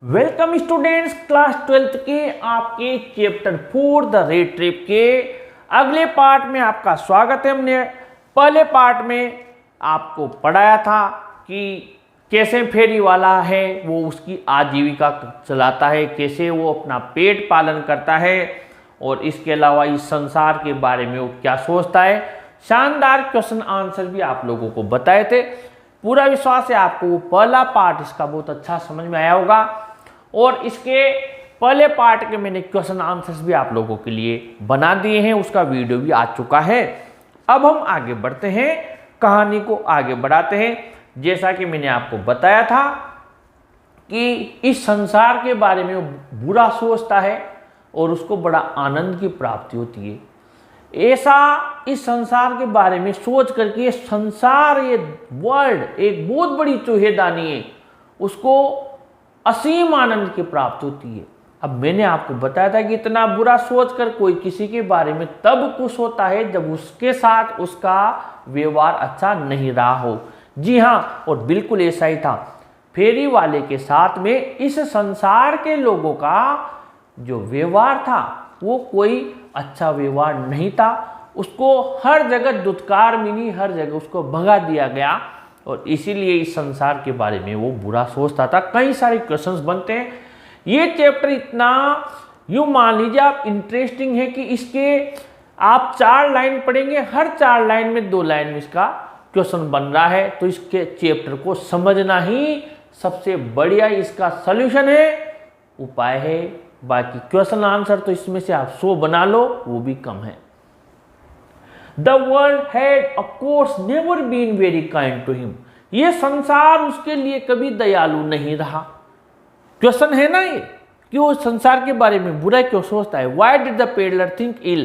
Welcome students, class 12th के आपके chapter 4 the red trip के अगले पार्ट में आपका स्वागत है। हमने पहले पार्ट में आपको पढ़ाया था कि कैसे फेरी वाला है वो उसकी आजीविका चलाता है, कैसे वो अपना पेट पालन करता है और इसके अलावा इस संसार के बारे में वो क्या सोचता है। शानदार क्वेश्चन आंसर भी आप लोगों को बताए थे। पूरा विश्वास है आपको वो पहला पार्ट इसका बहुत अच्छा समझ में आया होगा और इसके पहले पार्ट के मैंने क्वेश्चन आंसर्स भी आप लोगों के लिए बना दिए हैं, उसका वीडियो भी आ चुका है। अब हम आगे बढ़ते हैं, कहानी को आगे बढ़ाते हैं। जैसा कि मैंने आपको बताया था कि इस संसार के बारे में वो बुरा सोचता है और उसको बड़ा आनंद की प्राप्ति होती है। ऐसा इस संसार के बारे में सोच करके ये संसार, ये वर्ल्ड एक बहुत बड़ी चूहेदानी है, उसको असीम आनंद की प्राप्ति होती है। अब मैंने आपको बताया था कि इतना बुरा सोचकर कोई किसी के बारे में तब खुश होता है जब उसके साथ उसका व्यवहार अच्छा नहीं रहा हो। जी हाँ, और बिल्कुल ऐसा ही था फेरी वाले के साथ में। इस संसार के लोगों का जो व्यवहार था वो कोई अच्छा व्यवहार नहीं था। उसको हर जगह दुत्कार मिली, हर जगह उसको भगा दिया गया और इसीलिए इस संसार के बारे में वो बुरा सोचता था। कई सारे क्वेश्चंस बनते हैं। ये चैप्टर इतना यूँ मान लीजिए आप इंटरेस्टिंग है कि इसके आप 4 लाइन पढ़ेंगे, हर 4 लाइन में 2 लाइन में इसका क्वेश्चन बन रहा है। तो इसके चैप्टर को समझना ही सबसे बढ़िया इसका सॉल्यूशन है, उपाय है। बाकी क्वेश्चन आंसर तो इसमें से आप 100 बना लो, वो भी कम है। The world had of course never been very kind to him. ये संसार उसके लिए कभी दयालु नहीं रहा। क्वेश्चन है ना ये कि वो संसार के बारे में बुरा क्यों सोचता है। Why did the peddler think ill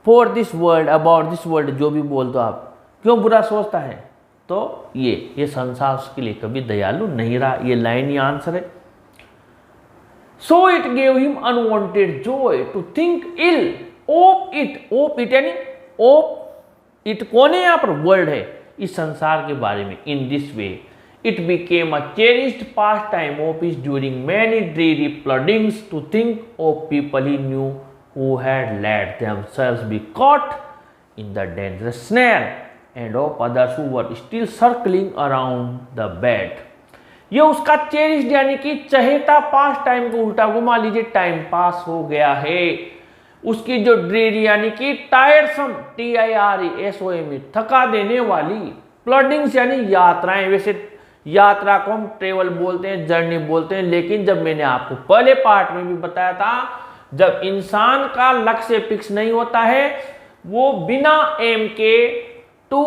for this world, about this world, जो भी बोल दो आप, क्यों बुरा सोचता है। तो ये संसार उसके लिए कभी दयालु नहीं रहा, ये लाइन ही आंसर है। So it gave him unwanted joy to think ill of it यानी ऑफ इट कौन है यहाँ पर, वर्ल्ड है, इस संसार के बारे में। In this way it became a cherished pastime of his during many dreary ploddings to think of people he knew who had let themselves be caught in the dangerous snare and of others who were still circling around the bed. ये उसका cherished यानी कि चहेता पास time को उल्टा घुमा लीजिए, time pass हो गया है। उसकी जो ड्रीरी यानी कि टायरसम, TIRESOM, थका देने वाली, प्लडिंग्स यानी यात्राएं। वैसे यात्रा को हम ट्रेवल बोलते हैं, जर्नी बोलते हैं, लेकिन जब मैंने आपको पहले पार्ट में भी बताया था, जब इंसान का लक्ष्य फिक्स नहीं होता है, वो बिना एम के to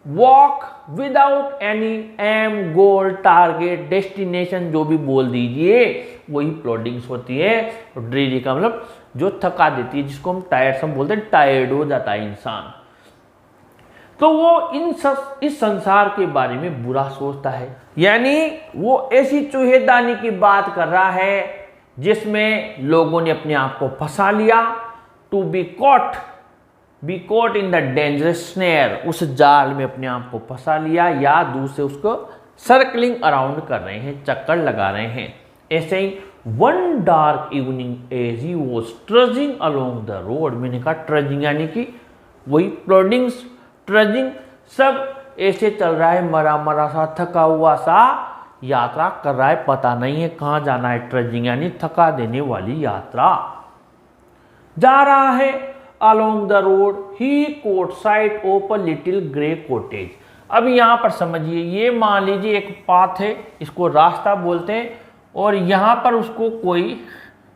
walk without any aim, goal, target, destination जो भी बोल दीजिए, वही प्लॉडिंग्स होती है। ड्रीरी का मतलब जो थका देती है, जिसको हम टायरसम बोलते हैं, टायर्ड हो जाता है इंसान। तो वो इस संसार के बारे में बुरा सोचता है, यानी वो ऐसी चूहेदानी की बात कर रहा है जिसमें लोगों ने अपने आप को फंसा लिया। To be caught in the dangerous snare, उस जाल में अपने आप को फंसा लिया, या दूसरे उसको सर्कलिंग अराउंड कर रहे हैं, चक्कर लगा रहे हैं। ऐसे ही one dark evening as he was trudging along the road, मैंने कहा ट्रजिंग यानी कि वही प्लॉडिंग्स, ट्रजिंग, सब ऐसे चल रहा है, मरा मरा सा, थका हुआ सा यात्रा कर रहा है, पता नहीं है कहाँ जाना है। ट्रजिंग यानी थका देने वाली यात्रा जा रहा है। Along the road he caught sight of a little grey cottage। अब यहाँ पर समझिए, ये मान लीजिए एक पाथ है, इसको रास्ता बोलते हैं, और यहाँ पर उसको कोई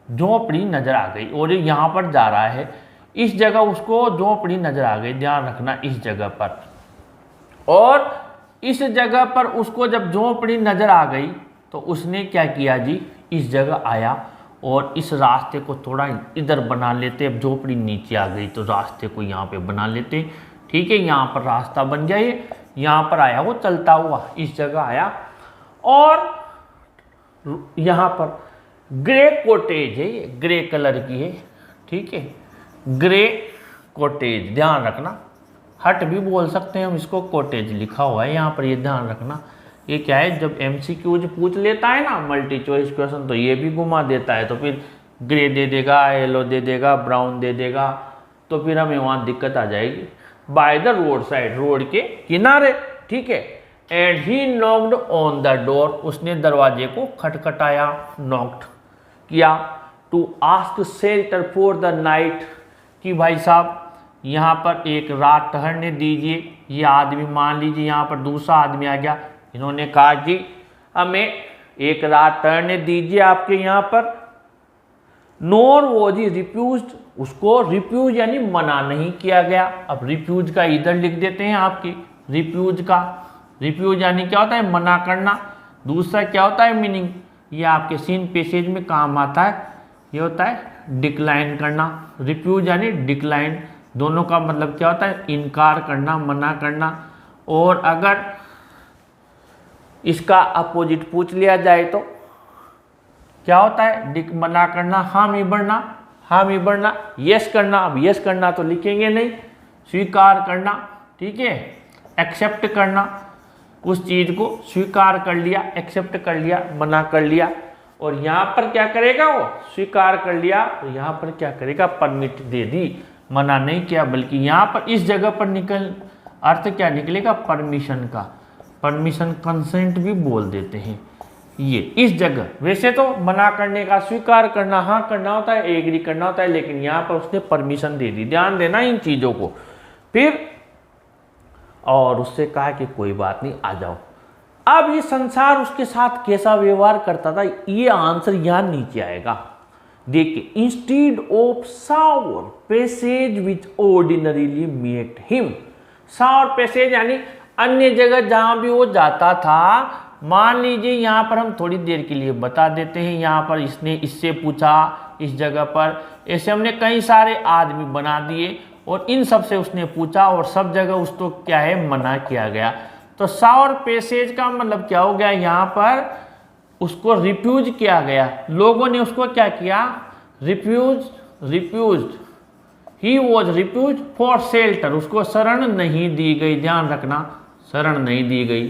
झोपड़ी नजर आ गई और ये यहाँ पर जा रहा है, इस जगह उसको झोपड़ी नजर आ गई, ध्यान रखना इस जगह पर। और इस जगह पर उसको जब झोपड़ी नजर आ गई तो उसने क्या किया जी, इस जगह आया और इस रास्ते को थोड़ा इधर बना लेते। अब झोपड़ी नीचे आ गई तो रास्ते को यहाँ पे बना लेते, ठीक है। यहाँ पर रास्ता बन गया, ये यहाँ पर आया, वो चलता हुआ इस जगह आया और यहाँ पर ग्रे कॉटेज है, ये ग्रे कलर की है, ठीक है, ग्रे कॉटेज, ध्यान रखना। हट भी बोल सकते हैं हम इसको, कॉटेज लिखा हुआ है यहाँ पर, ये ध्यान रखना। ये क्या है, जब MCQ पूछ लेता है ना मल्टी चॉइस क्वेश्चन, तो ये भी घुमा देता है, तो फिर ग्रे दे देगा, येलो दे देगा, ब्राउन दे देगा, तो फिर हमें वहाँ दिक्कत आ जाएगी। By the road side, road के किनारे, ठीक है। And he knocked on the door, उसने दरवाजे को खटखटाया, नॉक्ड किया। To ask shelter for the night, कि भाई साहब यहाँ पर एक रात ठहरने दीजिए। ये आदमी, मान लीजिए यहाँ पर दूसरा आदमी आ गया, इन्होंने कहा कि हमें एक रात ठहरने दीजिए आपके यहाँ पर। नोर वॉज ही रिफ्यूज्ड, उसको रिफ्यूज यानी मना नहीं किया गया। अब रिफ्यूज का इधर लिख देते हैं आपकी, रिफ्यूज का, रिफ्यूज यानी क्या होता है, मना करना। दूसरा क्या होता है मीनिंग, ये आपके सीन पैसेज में काम आता है, ये होता है डिक्लाइन करना। रिफ्यूज यानी डिक्लाइन, दोनों का मतलब क्या होता है, इनकार करना, मना करना। और अगर इसका अपोजिट पूछ लिया जाए तो क्या होता है, मना करना, हामी बढ़ना, हामी बढ़ना, यस करना। अब यस करना तो लिखेंगे नहीं, स्वीकार करना, ठीक है, एक्सेप्ट करना, उस चीज को स्वीकार कर लिया, एक्सेप्ट कर लिया, मना कर लिया। और यहाँ पर क्या करेगा, वो स्वीकार कर लिया, तो यहाँ पर क्या करेगा, परमिट दे दी, मना नहीं किया, बल्कि यहाँ पर इस जगह पर अर्थ क्या निकलेगा, परमिशन का, परमिशन कंसेंट भी बोल देते हैं ये इस जगह। वैसे तो मना करने का स्वीकार करना, हाँ करना होता है, एग्री करना होता है, लेकिन यहाँ पर उसने परमिशन दे दी। ध्यान देना इन चीजों को। फिर और उससे कहा कि कोई बात नहीं, आ जाओ। अब ये संसार उसके साथ कैसा व्यवहार करता था, ये आंसर यहाँ नीचे आएगा। देखिए, instead of sour passage which ordinarily met him. Sour passage यानी अन्य जगह जहां भी वो जाता था, मान लीजिए यहाँ पर हम थोड़ी देर के लिए बता देते हैं, यहाँ पर इसने इससे पूछा इस जगह पर, ऐसे हमने कई सारे आदमी बना दिए और इन सब से उसने पूछा और सब जगह उसको क्या है, मना किया गया। तो सावर पैसेज का मतलब क्या हो गया, यहाँ पर उसको रिफ्यूज किया गया, लोगों ने उसको क्या किया, refused, he was refused for shelter, उसको शरण नहीं दी गई। ध्यान रखना, शरण नहीं दी गई,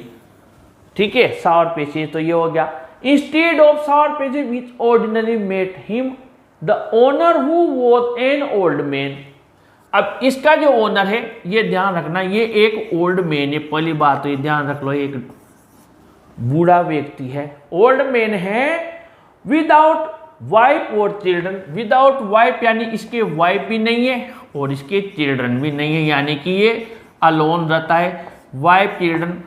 ठीक है। सावर पैसेज तो ये हो गया। Instead of sour passage which ordinary met him the owner who was an old man. अब इसका जो ओनर है, ये ध्यान रखना, ये एक ओल्ड मैन है। पहली बात तो ये ध्यान रख लो, एक बूढ़ा व्यक्ति है, ओल्ड मैन है, विदाउट वाइफ और चिल्ड्रन। विदाउट वाइफ यानी इसके वाइफ भी नहीं है और इसके चिल्ड्रन भी नहीं है, यानी कि ये अलोन रहता है। वाइफ चिल्ड्रन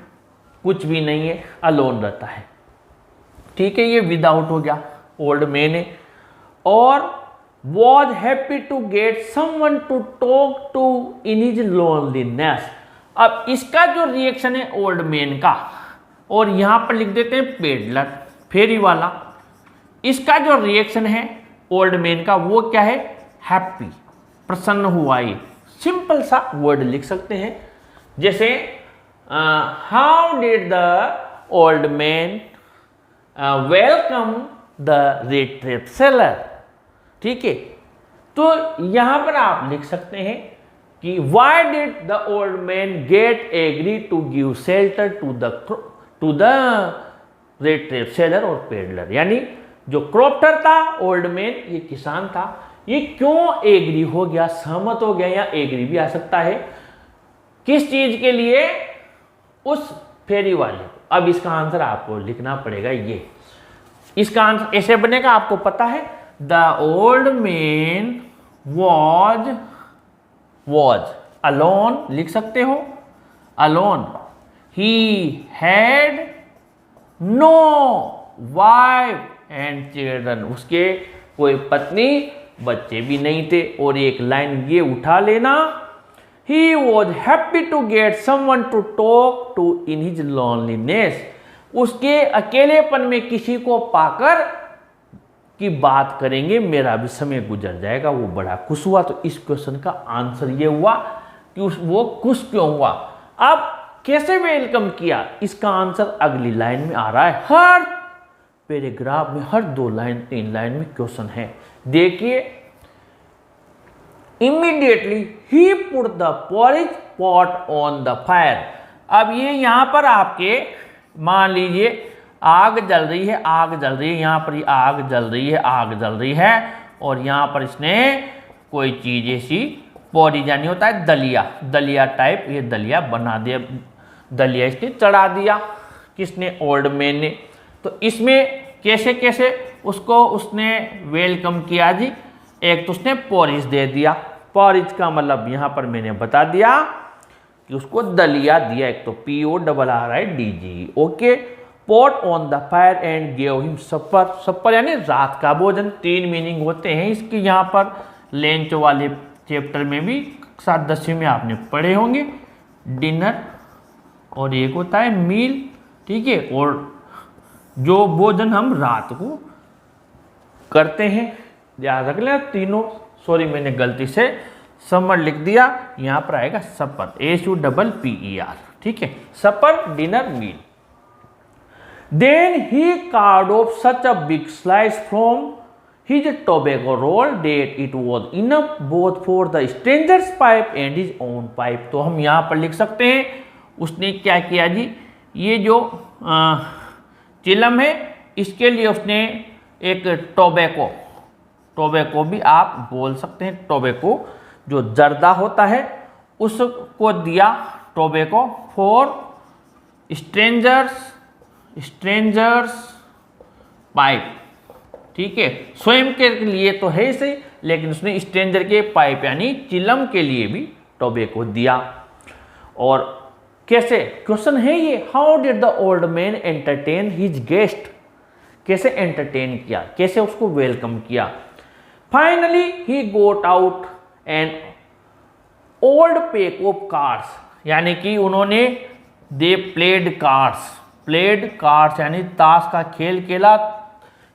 कुछ भी नहीं है, अलोन रहता है, ठीक है। ये विदाउट हो गया, ओल्ड मैन है। और was happy to get someone to talk to in his loneliness। अब इसका जो रिएक्शन है ओल्ड मैन का, और यहां पर लिख देते हैं पेडलर, फेरी वाला। इसका जो रिएक्शन है ओल्ड मैन का, वो क्या है, हैप्पी, प्रसन्न हुआ। ये सिंपल सा वर्ड लिख सकते हैं, जैसे how did the old man welcome the rat trap seller, ठीक है। तो यहां पर आप लिख सकते हैं कि why did the old man get agree to give shelter to the rat trap seller और पेडलर। यानी जो क्रॉप्टर था, ओल्ड मैन, ये किसान था, ये क्यों एग्री हो गया, सहमत हो गया, या एग्री भी आ सकता है, किस चीज के लिए, उस फेरी वाले को। अब इसका आंसर आपको लिखना पड़ेगा, ये इसका आंसर ऐसे बनेगा, आपको पता है, the old man was alone, लिख सकते हो alone, he had no wife and children, उसके कोई पत्नी बच्चे भी नहीं थे। और एक लाइन ये उठा लेना, he was happy to get someone to talk to in his loneliness, उसके अकेलेपन में किसी को पाकर की बात करेंगे, मेरा भी समय गुजर जाएगा। वो बड़ा खुश हुआ। तो इस क्वेश्चन का आंसर ये हुआ कि वो खुश क्यों हुआ। अब कैसे वेलकम किया, इसका आंसर अगली लाइन में आ रहा है। हर पैराग्राफ में, हर 2 लाइन 3 लाइन में क्वेश्चन है। देखिए, immediately he put the porridge pot on the fire. अब ये यहां पर आपके मान लीजिए आग जल रही है, आग जल रही है, यहाँ पर आग जल रही है, आग जल रही है, और यहाँ पर इसने कोई चीज ऐसी पौड़ी जानी होता है दलिया, दलिया टाइप, ये दलिया बना दिया, दलिया इसने चढ़ा दिया, किसने, ओल्ड मैन ने। तो इसमें कैसे कैसे उसको उसने वेलकम किया जी। एक तो उसने पॉरिज दे दिया, पॉरिज का मतलब यहाँ पर मैंने बता दिया कि उसको दलिया दिया, एक तो PORRIDG, okay. Pot on the fire and give him supper, supper यानी रात का भोजन। 3 मीनिंग होते हैं इसकी, यहाँ पर लंच वाले चैप्टर में भी 7-10वीं में आपने पढ़े होंगे, डिनर और एक होता है मील, ठीक है, और जो भोजन हम रात को करते हैं, याद रख लेना तीनों। सॉरी मैंने गलती से समर लिख दिया, यहाँ पर आएगा सपर, SUPPER, ठीक है, supper, dinner, meal. Then he carved off such a big slice from his tobacco roll that it was enough both for the stranger's pipe and his own pipe। तो हम यहाँ पर लिख सकते हैं उसने क्या किया जी, ये जो चिलम है इसके लिए उसने एक टोबैको, टोबैको भी आप बोल सकते हैं, टोबैको जो जर्दा होता है उसको दिया, टोबैको फॉर स्ट्रेंजर्स पाइप, ठीक है, स्वयं के लिए तो है सही, लेकिन उसने स्ट्रेंजर के पाइप यानी चिलम के लिए भी टोबैको दिया। और कैसे, क्वेश्चन है ये, how did the old man entertain his guest, कैसे एंटरटेन किया, कैसे उसको वेलकम किया। Finally he got out an old pack of cards, यानी कि उन्होंने they played cards, played cards यानी ताश का खेल खेला,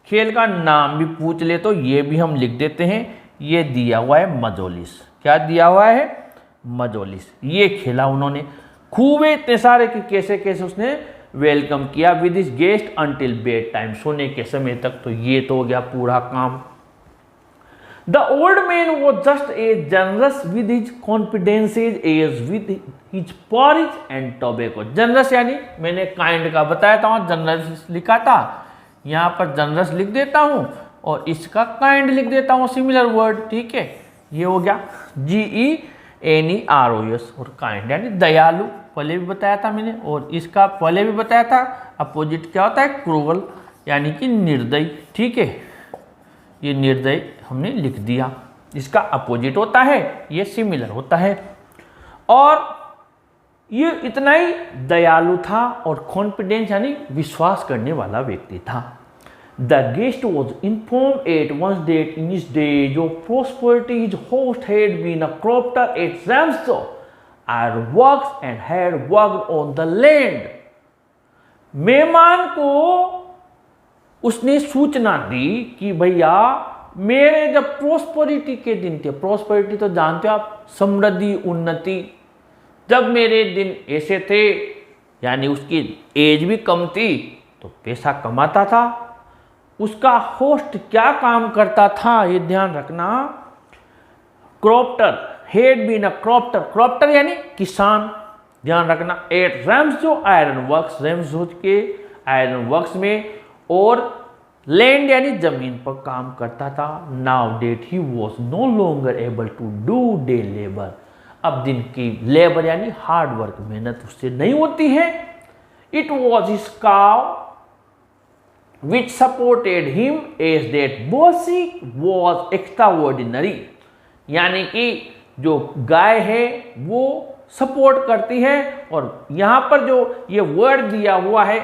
खेल का नाम भी पूछ ले तो ये भी हम लिख देते हैं, ये दिया हुआ है मजोलिस, क्या दिया हुआ है, मजोलिस। ये खेला उन्होंने, खूब इतने सारे कि कैसे कैसे उसने वेलकम किया with his guest until bed time, सोने के समय तक। तो ये तो हो गया पूरा काम। The old man was just as generous with his confidences as with his porridge and tobacco. Generous यानी मैंने काइंड का बताया था, जनरस लिखा था, यहाँ पर जनरस लिख देता हूँ और इसका काइंड लिख देता हूँ, सिमिलर वर्ड, ठीक है। ये हो गया GENEROS, और काइंड यानी दयालु, पहले भी बताया था मैंने, और इसका पहले भी बताया था अपोजिट क्या होता है, क्रूअल यानी कि निर्दयी, ठीक है। ये निर्दयी हमने लिख दिया, इसका अपोजिट होता है, ये सिमिलर होता है। और ये इतना ही दयालु था और कॉन्फिडेंस यानी विश्वास करने वाला व्यक्ति था। The guest was inform at once that in his days of prosperity his host had been a crofter at Ramsjo iron works and had worked on the land. मेहमान को उसने सूचना दी कि भैया मेरे जब प्रोस्पेरिटी के दिन थे, प्रोस्पेरिटी तो जानते हो आप, समृद्धि, उन्नति, जब मेरे दिन ऐसे थे, यानी उसकी एज भी कम थी तो पैसा कमाता था। उसका होस्ट क्या काम करता था ये ध्यान रखना, क्रॉप्टर, हेड बीन अ क्रॉप्टर, क्रॉप्टर यानी किसान, ध्यान रखना। एट रैम्सो आयरन वर्क्स, रैम्सो के आयरन वर्क्स में, और लैंड यानी जमीन पर काम करता था। Now that he was no longer able to do day labour, अब दिन की लेबर यानी हार्ड वर्क, मेहनत उससे नहीं होती है। It was his cow which supported him as that Bossy was extraordinary, यानी कि जो गाय है वो सपोर्ट करती है। और यहां पर जो ये वर्ड दिया हुआ है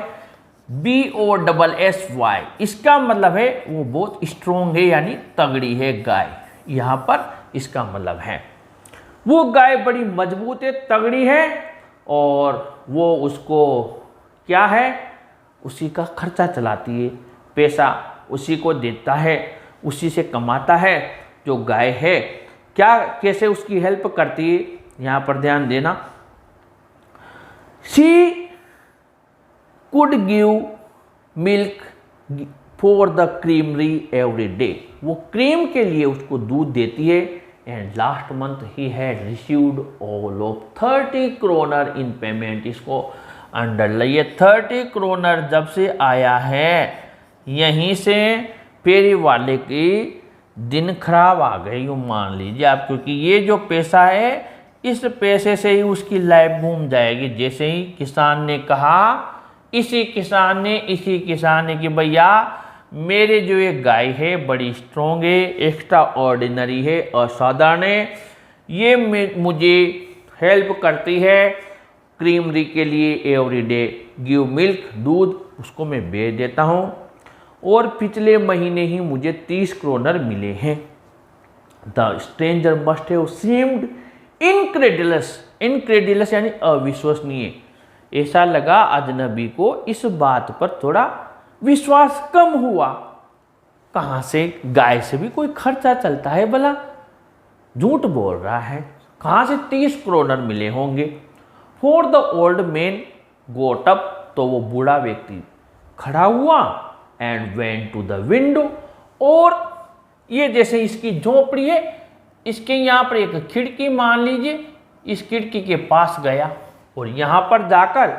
BOSSY, इसका मतलब है वो बहुत स्ट्रोंग है यानी तगड़ी है गाय, यहां पर इसका मतलब है वो गाय बड़ी मजबूत है, तगड़ी है, और वो उसको क्या है, उसी का खर्चा चलाती है, पैसा उसी को देता है, उसी से कमाता है जो गाय है। क्या कैसे उसकी हेल्प करती है, यहां पर ध्यान देना। She could give milk for the creamery every day, वो क्रीम के लिए उसको दूध देती है। And last month he had received all of 30 kroner in payment, इसको अंडरलाइन, ये 30 क्रोनर जब से आया है यहीं से फेरी वाले की दिन खराब आ गए, यूँ मान लीजिए आप, क्योंकि ये जो पैसा है इस पैसे से ही उसकी लाइफ घूम जाएगी। जैसे ही किसान ने कहा, इसी किसान ने कि भैया मेरे जो ये गाय है बड़ी स्ट्रॉन्ग है, एक्स्ट्रा ऑर्डिनरी है, असाधारण है, ये मुझे हेल्प करती है क्रीमरी के लिए, एवरीडे गिव मिल्क, दूध उसको मैं बेच देता हूँ, और पिछले महीने ही मुझे 30 क्रोनर मिले हैं। The stranger must have seemed incredulous यानी अविश्वसनीय, ऐसा लगा अजनबी को इस बात पर थोड़ा विश्वास कम हुआ। कहाँ से, गाय से भी कोई खर्चा चलता है भला, झूठ बोल रहा है, कहाँ से 30 क्रोनर मिले होंगे। For the old man got up, तो वो बूढ़ा व्यक्ति खड़ा हुआ, and went to the window, और ये जैसे इसकी झोपड़ी है, इसके यहाँ पर एक खिड़की मान लीजिए, इस खिड़की के पास गया और यहाँ पर जाकर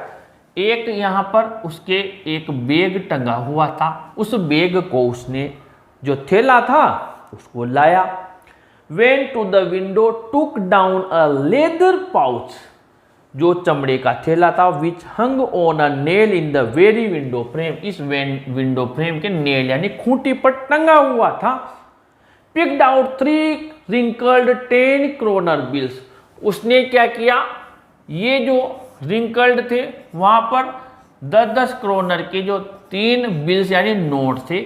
एक यहाँ पर उसके एक बैग टंगा हुआ था, उस बैग को उसने जो थैला था उसको लाया। Went to the window, took down a leather pouch, जो चमड़े का थैला था, which hung on a nail in the very window frame, इस विंडो फ्रेम के नेल यानी खूंटी पर टंगा हुआ था। Picked out 3 wrinkled 10 kronor bills, उसने क्या किया, ये जो रिंकल्ड थे वहाँ पर 10-10 क्रोनर के जो 3 बिल्स यानी नोट थे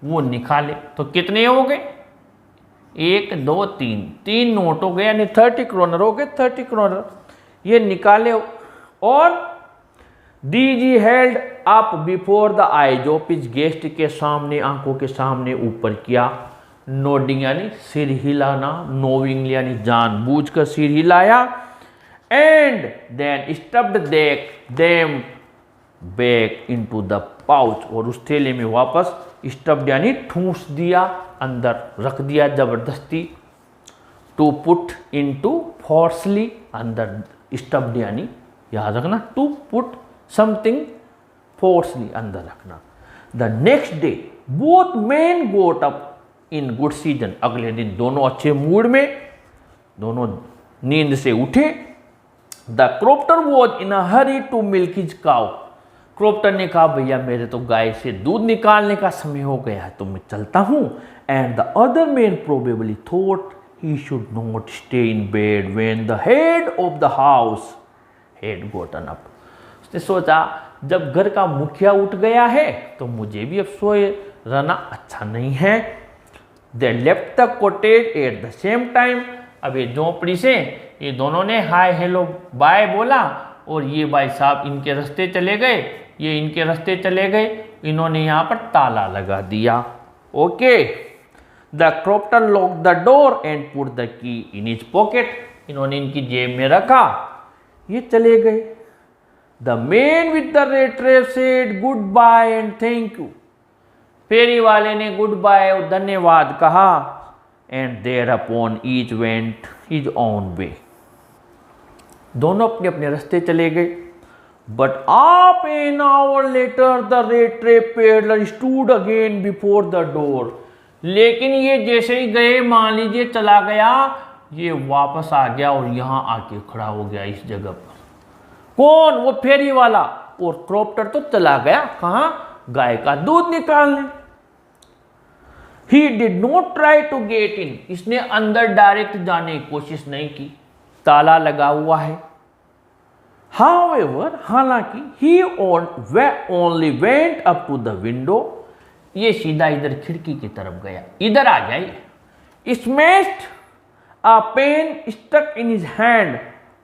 वो निकाले। तो कितने हो गए, 1 2 3 नोट हो गए, यानी 30 क्रोनर हो गए, 30 क्रोनर ये निकाले, और DG held up before the eyes of his guest, के सामने, आंखों के सामने ऊपर किया। नोडिंग यानी सिर हिलाना, नोविंगली यानी जानबूझकर सिर हिलाया। And then stuffed them back into the pouch, और उस थैले में वापस स्टफ्ड यानी ठूंस दिया, अंदर रख दिया जबरदस्ती। टू पुट इनटू फोर्सली, अंदर स्टफ्ड यानी याद रखना, टू पुट समथिंग फोर्सली, अंदर रखना। The next day both man got up in good season, अगले दिन दोनों अच्छे मूड में, दोनों नींद से उठे। The crofter was in a hurry to milk his cow, crofter ने कहा भैया मेरे तो गाय से दूध निकालने का समय हो गया है, तो मैं चलता हूँ। And the other man probably thought he should not stay in bed when the head of the house had gotten up, उसने सोचा जब घर का मुखिया उठ गया है तो मुझे भी अब सोए रहना अच्छा नहीं है। They left the cottage at the same time, अब ये झोपड़ी से ये दोनों ने हाय हेलो बाय बोला, और ये भाई साहब इनके रास्ते चले गए, ये इनके रास्ते चले गए, इन्होंने यहाँ पर ताला लगा दिया। Okay, the क्रॉप्टर lock the door and put the key in his pocket, इन्होंने इनकी जेब में रखा, ये चले गए। The man with the rat trap said goodbye and thank you, फेरी वाले ने गुड बाय और धन्यवाद कहा। And thereupon each went his own way, दोनों अपने अपने रास्ते चले गए। But half an hour later the rat trap peddler stood again before the door, लेकिन ये जैसे ही गए मान लीजिए चला गया, ये वापस आ गया और यहाँ आके खड़ा हो गया इस जगह पर। कौन, वो फेरी वाला, और क्रॉप्टर तो चला गया कहाँ, गाय का दूध निकालने। He did not try to get in, इसने अंदर डायरेक्ट जाने की कोशिश नहीं की, ताला लगा हुआ है। However, हालांकि he only went up to the window, ये सीधा इधर खिड़की की तरफ गया, इधर आ गया ये। Smashed a pen stuck in his hand,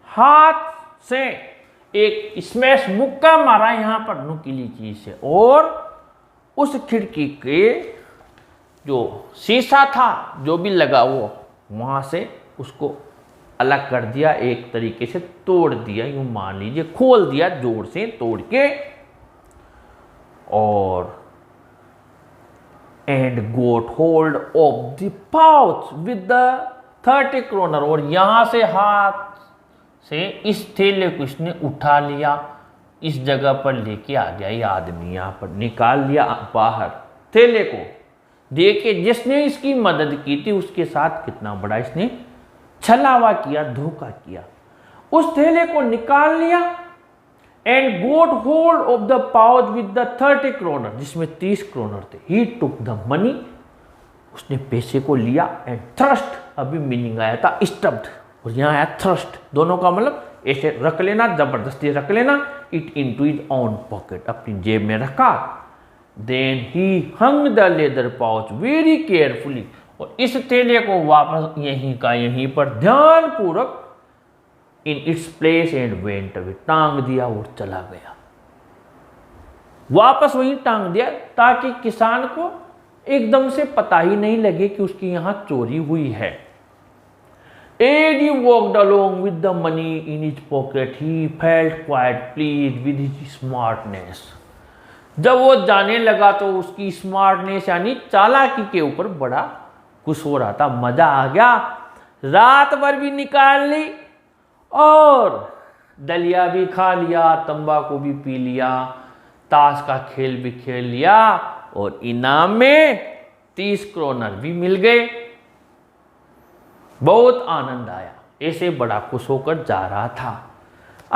हाथ से एक स्मैश मुक्का मारा यहाँ पर नुकीली चीज से, और उस खिड़की के जो शीशा था जो भी लगा वो वहां से उसको अलग कर दिया, एक तरीके से तोड़ दिया, यूं मान लीजिए खोल दिया, जोर से तोड़ के। और and got hold of the pouch with the 30 kroner, और यहां से हाथ से इस थैले को इसने उठा लिया इस जगह पर लेके आ गया ये आदमी, यहाँ पर निकाल लिया बाहर थैले को। देखिए जिसने इसकी मदद की थी उसके साथ कितना बड़ा इसने छलावा किया, धोखा किया। उस थैले को निकाल लिया and got hold of the pouch with the 30 kroner, जिसमें 30 क्रोनर थे। ही टुक द मनी, उसने पैसे को लिया एंड थ्रस्ट, अभी मीनिंग आया था स्टफ्ड और यहाँ आया थ्रस्ट, दोनों का मतलब ऐसे रख लेना, जबरदस्ती रख लेना, it into his own pocket, अपनी जेब में रखा। Then he hung the leather pouch very carefully, और इस थैले को वापस यहीं का यहीं पर ध्यानपूर्वक in its place and went away, टांग दिया और चला गया। वापस वहीं टांग दिया ताकि किसान को एकदम से पता ही नहीं लगे कि उसकी यहां चोरी हुई है। As he walked along with the money in his pocket, he felt quite pleased with his smartness. जब वो जाने लगा तो उसकी स्मार्टनेस यानी चालाकी के ऊपर बड़ा खुश हो रहा था, मजा आ गया। रात भर भी निकाल ली और दलिया भी खा लिया, तंबाकू भी पी लिया, ताश का खेल भी खेल लिया और इनाम में 30 क्रोनर भी मिल गए। बहुत आनंद आया, ऐसे बड़ा खुश होकर जा रहा था।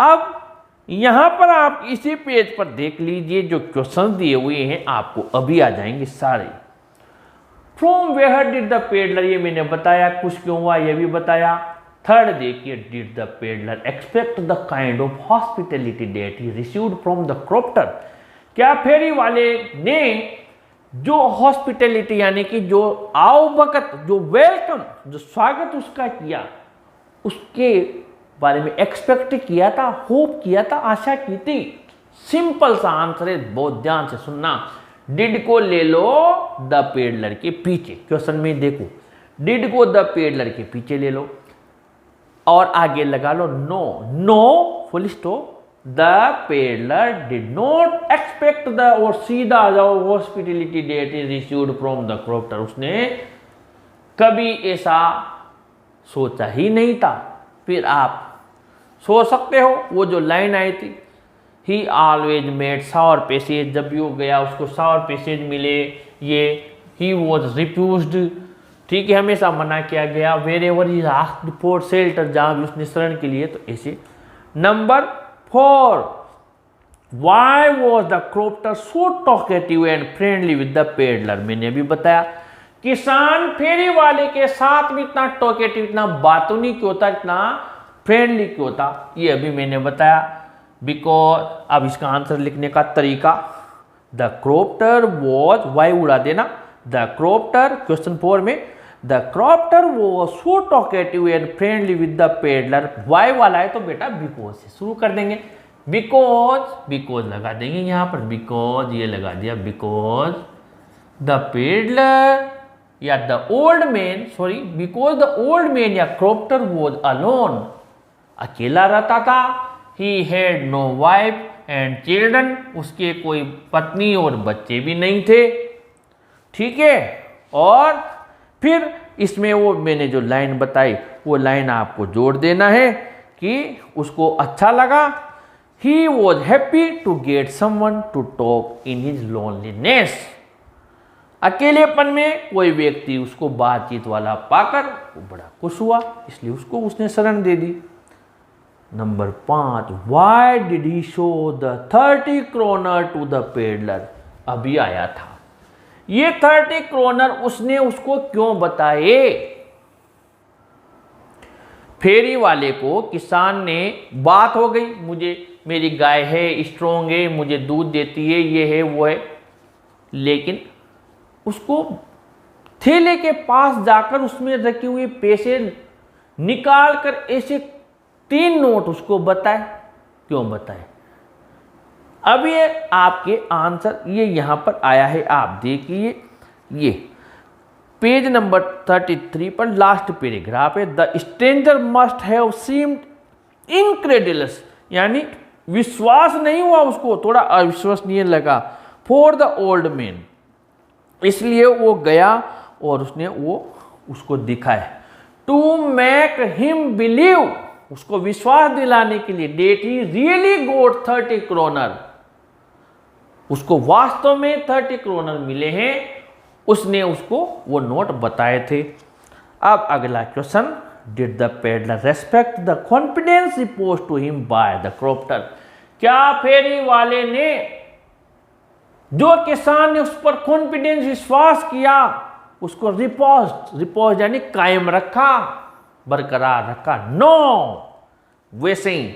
अब यहां पर आप इसी पेज पर देख लीजिए, जो क्वेश्चन दिए हुए हैं आपको अभी आ जाएंगे सारे। From where did the peddler, ये मैंने बताया, कुछ क्यों हुआ ये भी बताया। थर्ड देखिए, did the peddler expect the kind of hospitality that he received from the crofter, क्या फेरी वाले ने जो हॉस्पिटलिटी यानी कि जो आओ भगत, जो वेलकम, जो स्वागत उसका किया, उसके बारे में एक्सपेक्ट किया था, होप किया था, आशा की थी। सिंपल सा आंसर है, बहुत ध्यान से सुनना। डिड को ले लो द पेडलर के पीछे, क्वेश्चन में देखो, डिड को द पेडलर के पीछे ले लो और आगे लगा लो no, no full stop, the peddler did not expect the और सीधा जाओ hospitality that is received from the crofter, उसने कभी ऐसा सोचा ही नहीं था। फिर आप सोच सकते हो वो जो लाइन आई थी, he always made sour passage, जब भी वो गया उसको सावर पैसेज मिले, ये ही वॉज रिफ्यूज्ड, ठीक है, हमेशा मना किया गया। Wherever he asked for shelter, जहां भी उसने शरण के लिए, तो ऐसे। Number 4, why was the crofter so talkative and friendly with the peddler, मैंने अभी बताया किसान फेरी वाले के साथ भी इतना टॉकेटिव, इतना बातूनी क्यों था, इतना फ्रेंडली क्यों था, ये अभी मैंने बताया। बिकॉज अब इसका आंसर लिखने का तरीका, द क्रोप्टर वॉज, वाई उड़ा देना, द क्रोप्टर क्वेश्चन 4 में, the crofter was so talkative and friendly with the peddler, why वाला है तो बेटा बिकॉज से शुरू कर देंगे, बिकॉज लगा देंगे यहाँ पर, बिकॉज ये लगा दिया, बिकॉज द पेडलर या the old man, sorry, because the old man या क्रोप्टर वॉज अलोन, अकेला रहता था। He had no wife and children, उसके कोई पत्नी और बच्चे भी नहीं थे, ठीक है। और फिर इसमें वो मैंने जो लाइन बताई वो लाइन आपको जोड़ देना है कि उसको अच्छा लगा। He was happy to get someone to talk in his loneliness, अकेलेपन में कोई व्यक्ति उसको बातचीत वाला पाकर वो बड़ा खुश हुआ, इसलिए उसको उसने शरण दे दी। Number 5, why did he show the 30 kronor to the peddler, अभी आया था, ये 30 क्रोनर उसने उसको क्यों बताए। फेरी वाले को किसान ने, बात हो गई, मुझे मेरी गाय है, स्ट्रोंग है, मुझे दूध देती है, ये है वो है, लेकिन उसको थैले के पास जाकर उसमें रखे हुए पैसे निकाल कर ऐसे 3 नोट उसको बताए, क्यों बताए। अब ये आपके आंसर ये यहां पर आया है, आप देखिए, ये पेज नंबर 33 पर लास्ट पैराग्राफ है। The stranger must have seemed incredulous, यानी विश्वास नहीं हुआ उसको, थोड़ा अविश्वसनीय लगा। फॉर द ओल्ड मैन, इसलिए वो गया और उसने वो उसको दिखाया। टू मेक हिम बिलीव उसको विश्वास दिलाने के लिए that he really got 30 kroner, उसको वास्तव में 30 क्रोनर मिले हैं, उसने उसको वो नोट बताए थे। अब अगला question, did the peddler respect the confidence repose to him by the crofter? क्या फेरी वाले ने, जो किसान ने उस पर कॉन्फिडेंस विश्वास किया, उसको रिपोज यानी कायम रखा, बरकरार रखा? नो। वैसे ही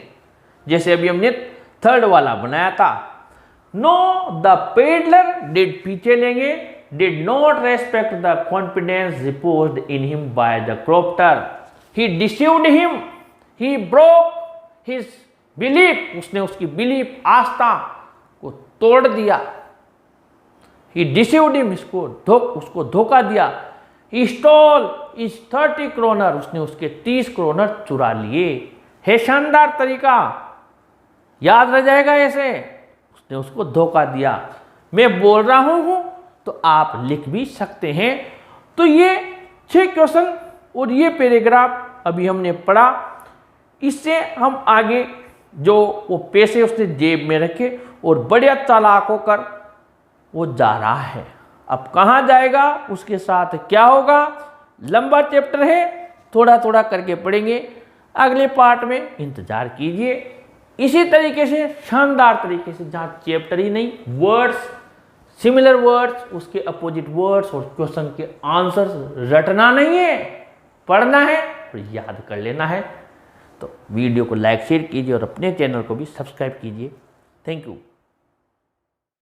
जैसे अभी हमने थर्ड वाला बनाया था, नो द पेडलर डिड, पीछे लेंगे, did not respect the confidence reposed in him by the crofter. He deceived him, he broke his belief, उसने उसकी बिलीफ, आस्था को तोड़ दिया। ही डिसीव्ड हिम, उसको धोखा दिया। ही स्टॉल इज 30 क्रोनर, उसने उसके 30 क्रोनर चुरा लिए। है शानदार तरीका, याद रह जाएगा ऐसे, उसने उसको धोखा दिया। मैं बोल रहा हूं तो आप लिख भी सकते हैं। तो ये 6 क्वेश्चन और ये पैराग्राफ अभी हमने पढ़ा। इससे हम आगे जो वो पैसे उसने जेब में रखे और बढ़िया चालाक होकर वो जा रहा है। अब कहाँ जाएगा, उसके साथ क्या होगा, लंबा चैप्टर है, थोड़ा थोड़ा करके पढ़ेंगे। अगले पार्ट में इंतजार कीजिए। इसी तरीके से शानदार तरीके से, जहाँ चैप्टर ही नहीं, वर्ड्स, सिमिलर वर्ड्स, उसके अपोजिट वर्ड्स और क्वेश्चन के आंसर्स रटना नहीं है, पढ़ना है और याद कर लेना है। तो वीडियो को लाइक शेयर कीजिए और अपने चैनल को भी सब्सक्राइब कीजिए। Thank you.